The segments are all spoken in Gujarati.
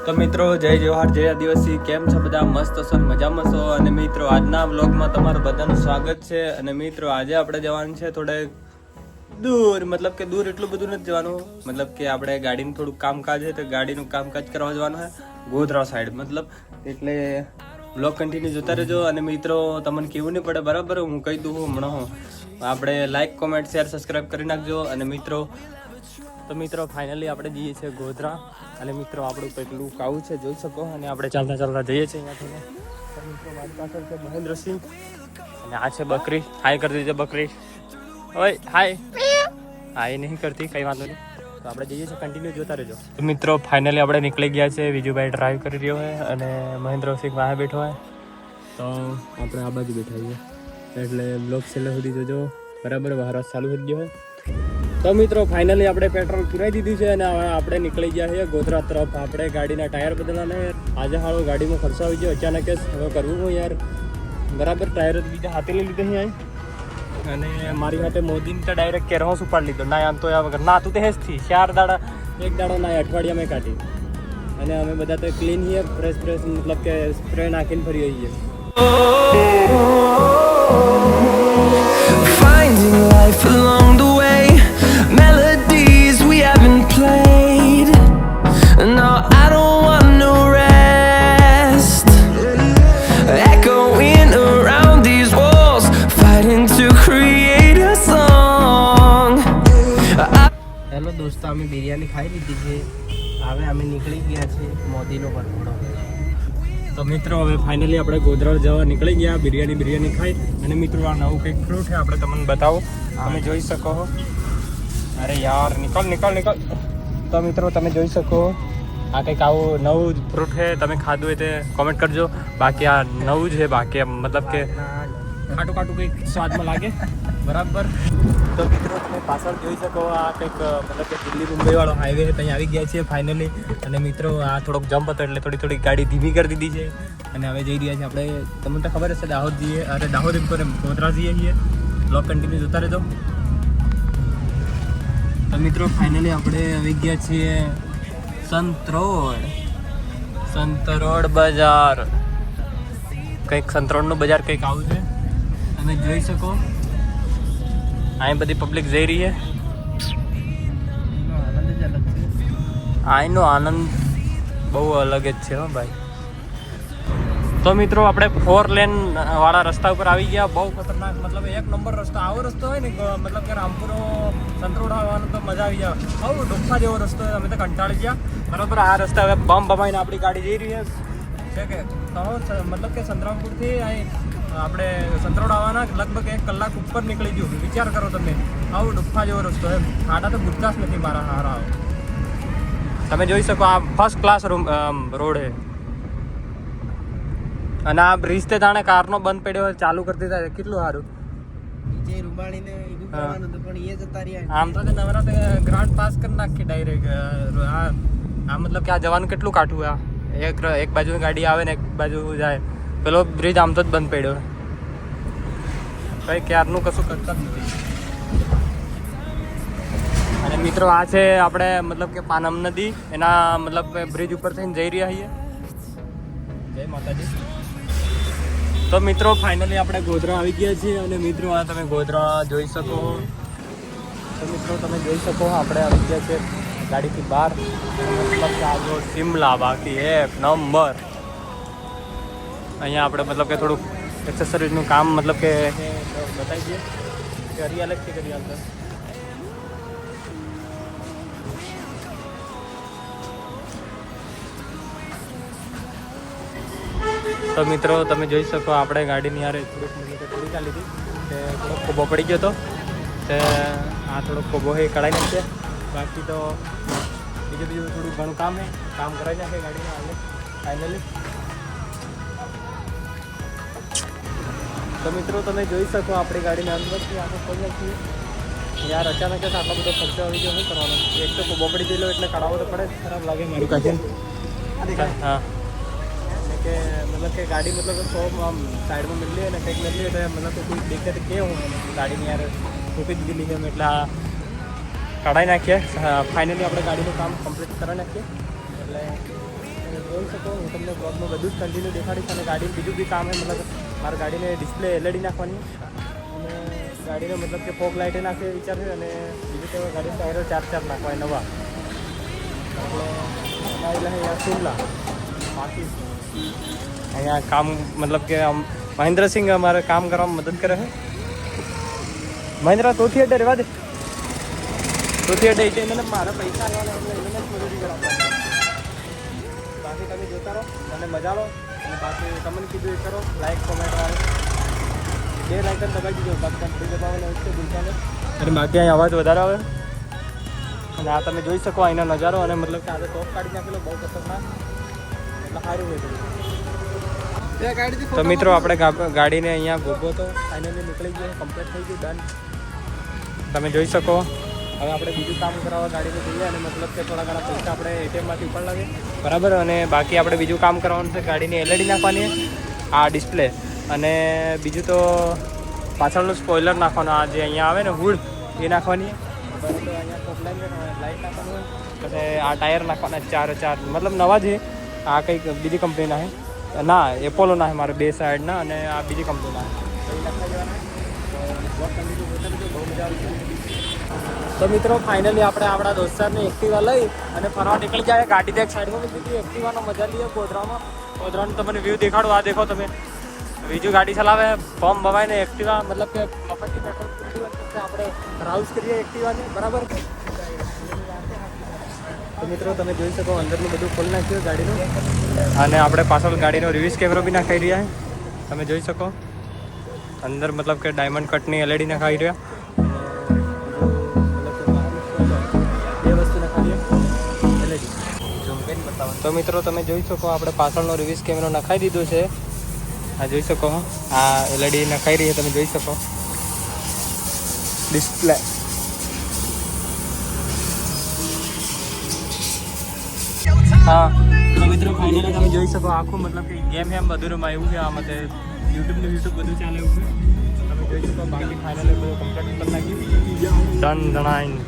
તો મિત્રો જય જવાહર જય આદિવાસી, કેમ છો બધા? મસ્ત છો, મજામાં છો? અને મિત્રો આજના વ્લોગમાં તમારું બધાનું સ્વાગત છે. અને મિત્રો આજે આપણે જવાનું છે થોડે દૂર, મતલબ કે દૂર એટલું બધું નથી જવાનું, મતલબ કે આપણે ગાડીનું થોડુંક કામકાજ છે તો ગાડીનું કામકાજ કરવા જવાનું છે ગોધરા સાઈડ, મતલબ એટલે વ્લોગ કન્ટિન્યુ જોતા રહેજો. અને મિત્રો તમને કેવું નહીં પડે બરાબર, હું કહી દઉં હમણાં આપણે લાઈક કોમેન્ટ શેર સબસ્ક્રાઈબ કરી નાખજો. અને મિત્રો ફાઇનલી આપણે જઈએ છીએ ગોધરા. અને મિત્રો આપણું કંઈક લુક આવું છે, જોઈ શકો. અને આપણે ચાલતા ચાલતા જઈએ છીએ અહીંયાથી. મિત્રો મારી પાછળ છે મહેન્દ્રસિંહ અને આ છે બકરી. હાય કરી દીધે બકરી. ઓય હાય હાય નહીં કરતી, કંઈ વાંધો નહીં. તો આપણે જઈએ છીએ, કન્ટિન્યુ જોતા રહેજો. તો મિત્રો ફાઇનલી આપણે નીકળી ગયા છે. વિજુભાઈ ડ્રાઈવ કરી રહ્યો હોય અને મહેન્દ્રસિંહ વાહે બેઠો હોય. તો આપણે આ બાજુ બેઠા છીએ એટલે બ્લોગ છેલ્લે સુધી જોજો બરાબર. વરસાદ ચાલુ થઈ ગયો હોય. તો મિત્રો ફાઇનલી આપણે પેટ્રોલ પુરાઈ દીધું છે અને હવે આપણે નીકળી ગયા છીએ ગોધરા તરફ. આપણે ગાડીના ટાયર બદલાને આજે હાલો ગાડીમાં ખર્ચો આવી ગયો અચાનક જ. હવે કરવું હું યાર બરાબર, ટાયર બીજા હાથે લઈ લીધે અહીં. અને મારી સાથે મોદીને તો ડાયરેક્ટ કેરહોસ ઉપાડી લીધો. ના આમ તો આ વગર ના તું તો હેજથી 4 દાડા એક દાડો ના અઠવાડિયામાં કાઢી. અને અમે બધા તો ક્લીન છીએ, ફ્રેશ મતલબ કે સ્પ્રે નાખીને ફરી આવીએ. Finding life along the way, melodies we haven't played. No, I don't want no rest. Echoing around these walls, fighting to create a song. Hello દોસ્તો, અમે બિરયાની ખાઈ લીધી છે. હવે અમે નીકળી ગયા છે મોદીનો વરઘોડો. તો મિત્રો હવે ફાઇનલી આપણે ગોધરા જવા નીકળી ગયા. બિરયાની ખાઈ. અને મિત્રો આ નવું કંઈક ફ્રૂટ છે, આપણે તમને બતાવો, તમે જોઈ શકો. અરે યાર નીકળ. તો મિત્રો તમે જોઈ શકો આ કંઈક આવું નવું ફ્રૂટ છે. તમે ખાધું હોય તે કોમેન્ટ કરજો. બાકી આ નવું જ છે, બાકી મતલબ કે ખાટું કંઈક સ્વાદમાં લાગે બરાબર. તો મિત્રો તમે પાછળ જોઈ શકો આ કંઈક મતલબ કે દિલ્હી મુંબઈ વાળો હાઈવે છે, ત્યાં આવી ગયા છીએ ફાઇનલી. અને મિત્રો આ થોડોક જમ્પ હતો એટલે થોડી ગાડી ધીમી કરી દીધી છે. અને હવે જઈ રહ્યા છીએ આપણે, તમને તો ખબર હશે દાહોદ જઈએ, અરે દાહોદ એમ કરે ગોધરા જઈએ છીએ. બ્લોગ કન્ટિન્યુ જોતા રહેજો. તો મિત્રો ફાઇનલી આપણે આવી ગયા છીએ સંતરોડ બજાર. કંઈક સંતરોડનું બજાર કંઈક આવું છે, તમે જોઈ શકો. અહીં બધી પબ્લિક જઈ રહી છે. અહીંનો આનંદ બહુ અલગ જ છે હો ભાઈ. તો મિત્રો આપણે 4 લેન વાળા રસ્તા ઉપર આવી ગયા. બહુ ખતરનાક, મતલબ 1 નંબર રસ્તો. આવો રસ્તો હોય ને મતલબ કે રામપુરો સંતરોડ આવવાનો તો મજા આવી જાય. આવો ડોફા જેવો રસ્તો હોય, અમે તો કંટાળી ગયા બરાબર. આ રસ્તા હવે બમ બમાઈને આપણી ગાડી જઈ રહી છે કે મતલબ કે સંતરામપુરથી અહીં આપણે સંતરોડ આવવાના લગભગ 1 કલાક ઉપર નીકળી ગયું. વિચાર કરો તમે, આવો ડુફા જેવો રસ્તો એમ. ખાડા તો ગુજતા જ નથી મારા હારા. તમે જોઈ શકો આ ફર્સ્ટ ક્લાસ રોડ છે. અને આ બ્રિજ તે જાણે કારનો બંધ પડ્યો હોય ચાલુ કરતી થાય, કેટલું સારું. જે રૂમાણીને ઈડું કરવાનું હતું પણ એ જતા રહ્યા. આમ તો નવરાત્રે ગ્રાન્ડ પાસ કરી નાખી ડાયરેક્ટ. આ મતલબ કે આ જવાનું કેટલું કાઠું. આ એક બાજુ ગાડી આવે ને એક બાજુ જાય. પેલો બ્રિજ આમ તો જ બંધ પડ્યો, કંઈ ક્યારનું કશું કરતા જ નથી. અને મિત્રો આ છે આપણે મતલબ કે પાનમ નદી, એના મતલબ કે બ્રિજ ઉપર થઈને જઈ રહ્યા છીએ. જય માતાજી. તો મિત્રો ફાઇનલી આપણે ગોધરા આવી ગયા છીએ. અને મિત્રો આ તમે ગોધરા જોઈ શકો. તો મિત્રો તમે જોઈ શકો આપણે આવી ગયા છે ગાડીથી બહાર. મતલબ કે આ જો શિમલા બાકી 1 નંબર. અહીંયા આપણે મતલબ કે થોડુંક એક્સેસરીઝનું કામ મતલબ કે બતાવી દઈએ કે હરી અલગથી કરી આવતા. તો મિત્રો તમે જોઈ શકો આપણે ગાડીની યારે થોડી ચાલી હતી તે થોડોક ખોબો પડી ગયો હતો. તે આ થોડોક ખોબો એ કઢાઈ નાખશે. બાકી તો બીજું થોડું ઘણું કામ છે, કામ કરાવી નાખે ગાડીને હાલે ફાઇનલી. તો મિત્રો તમે જોઈ શકો આપણી ગાડીને અંદરથી આપણે ખોલી છીએ. યાર અચાનક જ આટલો બધો ખર્ચો આવી ગયો, શું કરવાનો? એક તો ખોબો પડી ગયેલો એટલે કઢાવો તો પડે. ખરાબ લાગે મારું કાઢીને. હા કે મતલબ કે ગાડી મતલબ 100 આમ સાઈડમાં મિલી અને કંઈક મિલી તો મતલબ કોઈ દેખે તો કે હું ગાડીની યાર ફૂટી જ ગયેલી છે એટલે આ કઢાઈ નાખીએ. ફાઇનલી આપણે ગાડીનું કામ કમ્પ્લીટ કરી નાખીએ એટલે જોઈ શકો. હું તમને બ્લોગમાં બધું જ કન્ટિન્યુ દેખાડીશ. અને ગાડીનું બીજું બી કામ છે, મતલબ મારા ગાડીને ડિસ્પ્લે એલઈડી નાખવાની અને ગાડીનો મતલબ કે ફોગ લાઇટે નાખે વિચાર છે. અને બીજું તો ગાડીના ટાયરો 4 નાખવાય નવા. એટલે અમારી અહીંયા શિમલા બાકી અહીંયા કામ મતલબ કે મહેન્દ્રસિંહ અમારે કામ કરવામાં મદદ કરે છે. મહેન્દ્ર તોથી અડે રેવા દે, તોથી અડે એટલે મને મારા પૈસા આવવાના એટલે એને જ મજૂરી કરાવવા. બાકી તમે જોતા રહો અને મજા લો. અને બાકી તમને કીધું એ કરો, લાઈક કોમેન્ટ આવે 2 લાઇકન દબાવી દીધો, બાકી કંપની દબાવવાનો છે ભૂલતા નહીં. અને બાકી અહીં અવાજ વધારે આવે. અને આ તમે જોઈ શકો અહીંનો નજારો. અને મતલબ કે આજે ટોપ કાઢી નાખેલો બહુ ખતરનાક, એટલે સારું હોય. તો મિત્રો આપણે ગાડીને અહીંયા ગોગો તો ફાઇનલી નીકળી ગયો, કમ્પ્લીટ થઈ ગયું, ડન. તમે જોઈ શકો. હવે આપણે બીજું કામ કરાવવા ગાડીને જઈએ. અને મતલબ કે થોડા ઘણા પૈસા આપણે એટીએમમાંથી ઉપર લાગે બરાબર. અને બાકી આપણે બીજું કામ કરવાનું છે, ગાડીની એલઈડી નાખવાની, આ ડિસ્પ્લે, અને બીજું તો પાછળનું સ્પોઇલર નાખવાનું, આ જે અહીંયા આવે ને હુડ એ નાખવાની. અહીંયા લાઇટ નાખવાનું હોય. પછી આ ટાયર નાખવાના 4 મતલબ નવા છે. આ કંઈક બીજી કંપનીના છે ના, એપોલોના છે મારે 2 સાઈડના. અને આ બીજી કંપનીના બહુ મજા આવી. તો મિત્રો ફાઇનલી આપણે આપણા દોસ્તારને એક્ટિવા લઈ અને ફરવા નીકળી જાય. ગાડી એક સાઈડમાં મૂકી એક્ટિવાનો મજા લઈએ. ગોધરાનું તમને વ્યૂ દેખાડો. આ દેખો તમે, બીજું ગાડી ચલાવે, પંપ ભવાય ને એક્ટિવા મતલબ કે મફતની પેટ્રોલ આપણે રાઉઝ કરીએ એક્ટિવાને બરાબર. તો મિત્રો તમે જોઈ શકો અંદરનું બધું ખોલી નાખ્યું ગાડીનું. અને આપણે પાછળ ગાડીનો રિવર્સ કેમેરો બી નાખાઈ રહ્યા છે. તમે જોઈ શકો અંદર મતલબ કે ડાયમંડ કટની એલઈડી નાખાઈ રહ્યા. તો મિત્રો તમે જોઈ શકો આપણે પાછળનો રિવર્સ કેમેરો નખાઈ દીધો છે. આ જોઈ શકો, આ એલઈડી નખાઈ રહી છે, તમે જોઈ શકો ડિસ્પ્લે. હા તો મિત્રો ફાઇનલી તમે જોઈ શકો આખું મતલબ કે ગેમ એમ બધું રમાય એવું છે. આમાં યુટ્યુબ બધું ચાલે એવું છે. તમે જોઈ શકો. બાકી ફાઇનલી બધું કમ્પ્લીટ કરી નાખ્યું, ડન જણાઈને.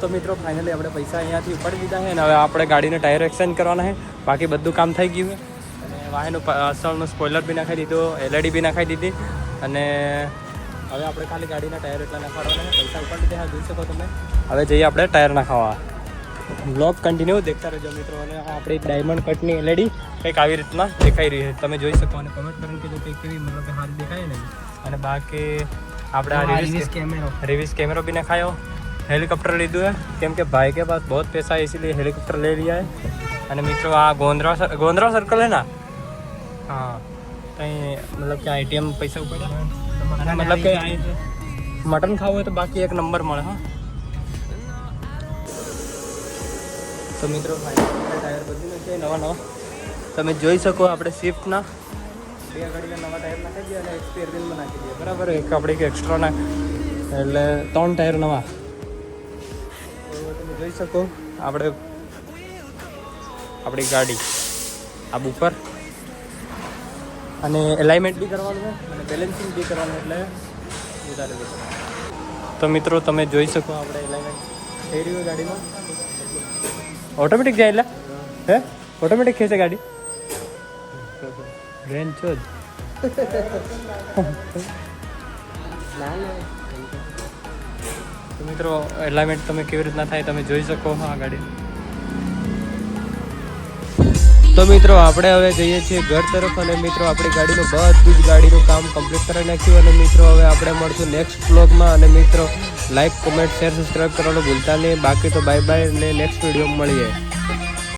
તો મિત્રો ફાઇનલી આપણે પૈસા અહીંયાથી ઉપાડી દીધા છે. અને હવે આપણે ગાડીને ટાયર એક્સચેન્જ કરવાના છે. બાકી બધું કામ થઈ ગયું છે. અને વાહનનું અસલનું સ્પોઇલર બી નાખી દીધું, એલઈડી બી નાખી દીધી. અને હવે આપણે ખાલી ગાડીના ટાયર એટલા નાખવાના છે. પૈસા ઉપાડી દીધા જોઈ શકો તમે. હવે જઈએ આપણે ટાયર નાખાવા. બ્લોગ કન્ટિન્યુ દેખતા રહેજો મિત્રો. અને આપણી ડાયમંડ કટની એલઈડી કંઈક આવી રીતના દેખાઈ રહી છે, તમે જોઈ શકો. અને કમેન્ટ કરીને કીધું કંઈક કેવી મતલબ કે સારી દેખાય ને. અને બાકી આપણે આ રિવર્સ કેમેરો भी नखायो. हेलीकॉप्टर લીધું है કેમ કે ભાઈ के पास बहुत पैसा है इसीलिए हेलीकॉप्टर ले लिया है. અને મિત્રો આ ગોંદરા સર્કલ है ना, हाँ कहीं मतलब क्या ATM पैसा उपाड्યા. मतलब કે મટન ખાવું હોય તો બાકી 1 નંબર મળે. હા તો મિત્રો ટાયર બદલી નાખીએ નવા. તમે જોઈ શકો આપણે સ્વિફ્ટના 2 ગાડીના નવા ટાયર નાખી દઈએ અને એક સ્પેર વ્હીલમાં નાખી દઈએ બરાબર. એક આપણે એક એક્સ્ટ્રા નાખ એટલે 3 ટાયર નવા. તમે જોઈ શકો આપણે આપણી ગાડી આબ ઉપર. અને એલાઇનમેન્ટ બી કરવાનું છે અને બેલેન્સિંગ બી કરવાનું, એટલે વધારે બી. તો મિત્રો તમે જોઈ શકો આપણે એલાઇનમેન્ટ થઈ રહ્યું ગાડીમાં. ઓટોમેટિક જાય એટલે હે ઓટોમેટિક ખેંચે ગાડી. રેન છો જ તો મિત્રો એલાઇનમેન્ટ તમે કેવી રીતના થાય તમે જોઈ શકો. આ ગાડી. તો મિત્રો આપણે હવે જઈએ છીએ ઘર તરફ. અને મિત્રો આપણી ગાડીનું બધું જ ગાડીનું કામ કમ્પ્લીટ કરી નાખ્યું. અને મિત્રો હવે આપણે મળશું નેક્સ્ટ વ્લોગમાં. અને મિત્રો લાઈક કોમેન્ટ શેર સબસ્ક્રાઈબ કરવાનું ભૂલતા નહીં. બાકી તો બાય બાય અને નેક્સ્ટ વિડીયોમાં મળીએ.